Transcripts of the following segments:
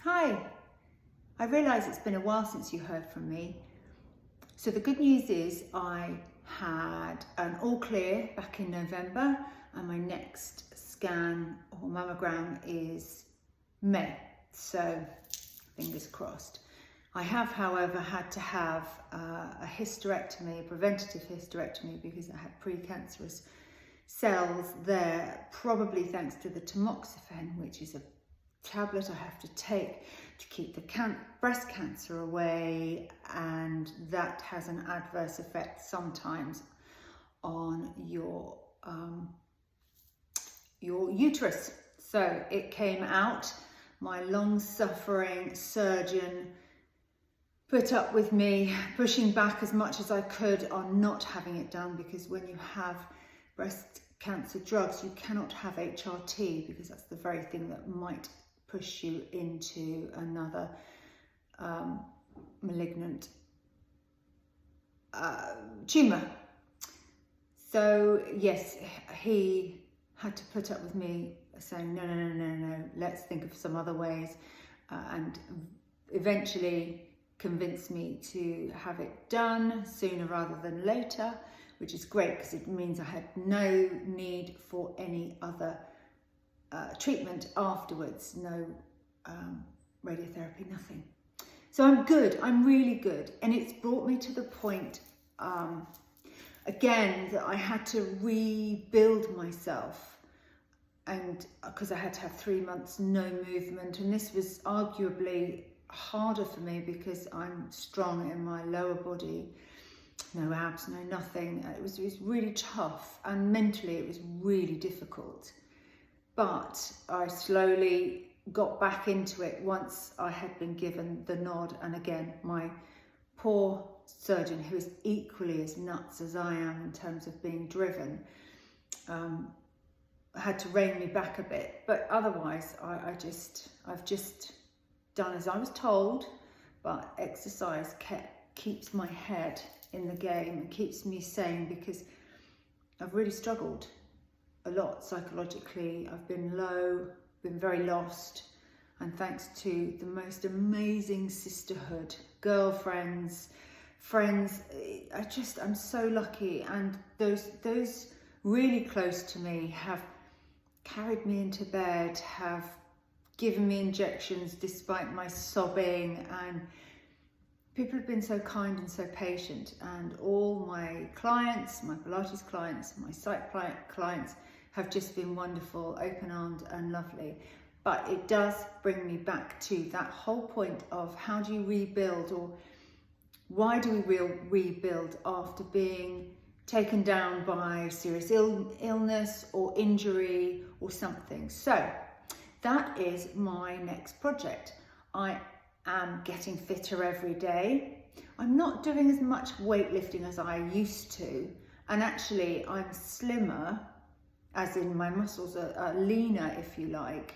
Hi, I realise it's been a while since you heard from me. So the good news is I had an all clear back in November and my next scan or mammogram is May. So fingers crossed. I have, however, had to have a hysterectomy, a preventative hysterectomy, because I had precancerous cells there, probably thanks to the tamoxifen, which is a tablet I have to take to keep the breast cancer away, and that has an adverse effect sometimes on your uterus. So it came out. My long-suffering surgeon put up with me pushing back as much as I could on not having it done, because when you have breast cancer drugs, you cannot have HRT, because that's the very thing that might push you into another malignant tumour. So yes, he had to put up with me saying no, let's think of some other ways, and eventually convinced me to have it done sooner rather than later, which is great because it means I had no need for any other treatment afterwards, no radiotherapy, nothing. So I'm good, I'm really good. And it's brought me to the point, again, that I had to rebuild myself, and because I had to have 3 months no movement, and this was arguably harder for me because I'm strong in my lower body, no abs, no nothing. It was really tough, and mentally it was really difficult. But I slowly got back into it once I had been given the nod. And again, my poor surgeon, who is equally as nuts as I am in terms of being driven, had to rein me back a bit. But otherwise, I've just done as I was told. But exercise keeps my head in the game and keeps me sane, because I've really struggled a lot psychologically. I've been low, been very lost, and thanks to the most amazing sisterhood, girlfriends, friends, I'm so lucky, and those really close to me have carried me into bed, have given me injections despite my sobbing, and people have been so kind and so patient. And all my clients, my Pilates clients, my psych clients have just been wonderful, open-armed and lovely. But it does bring me back to that whole point of how do you rebuild, or why do we rebuild after being taken down by serious illness or injury or something. So that is my next project. I am getting fitter every day. I'm not doing as much weightlifting as I used to, and actually I'm slimmer, as in my muscles are leaner, if you like,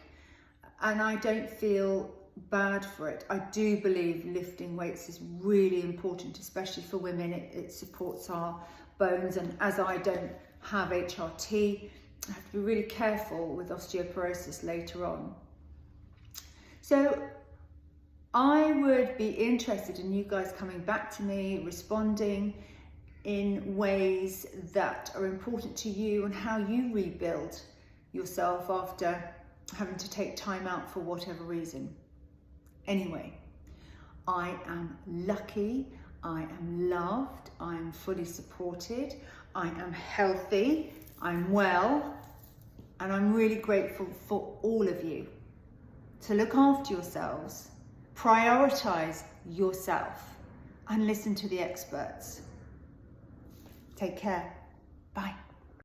and I don't feel bad for it. I do believe lifting weights is really important, especially for women. It supports our bones, and as I don't have HRT, I have to be really careful with osteoporosis later on. So I would be interested in you guys coming back to me, responding in ways that are important to you, and how you rebuild yourself after having to take time out for whatever reason. Anyway, I am lucky, I am loved, I am fully supported, I am healthy, I'm well, and I'm really grateful for all of you. To look after yourselves, prioritize yourself, and listen to the experts. Take care. Bye.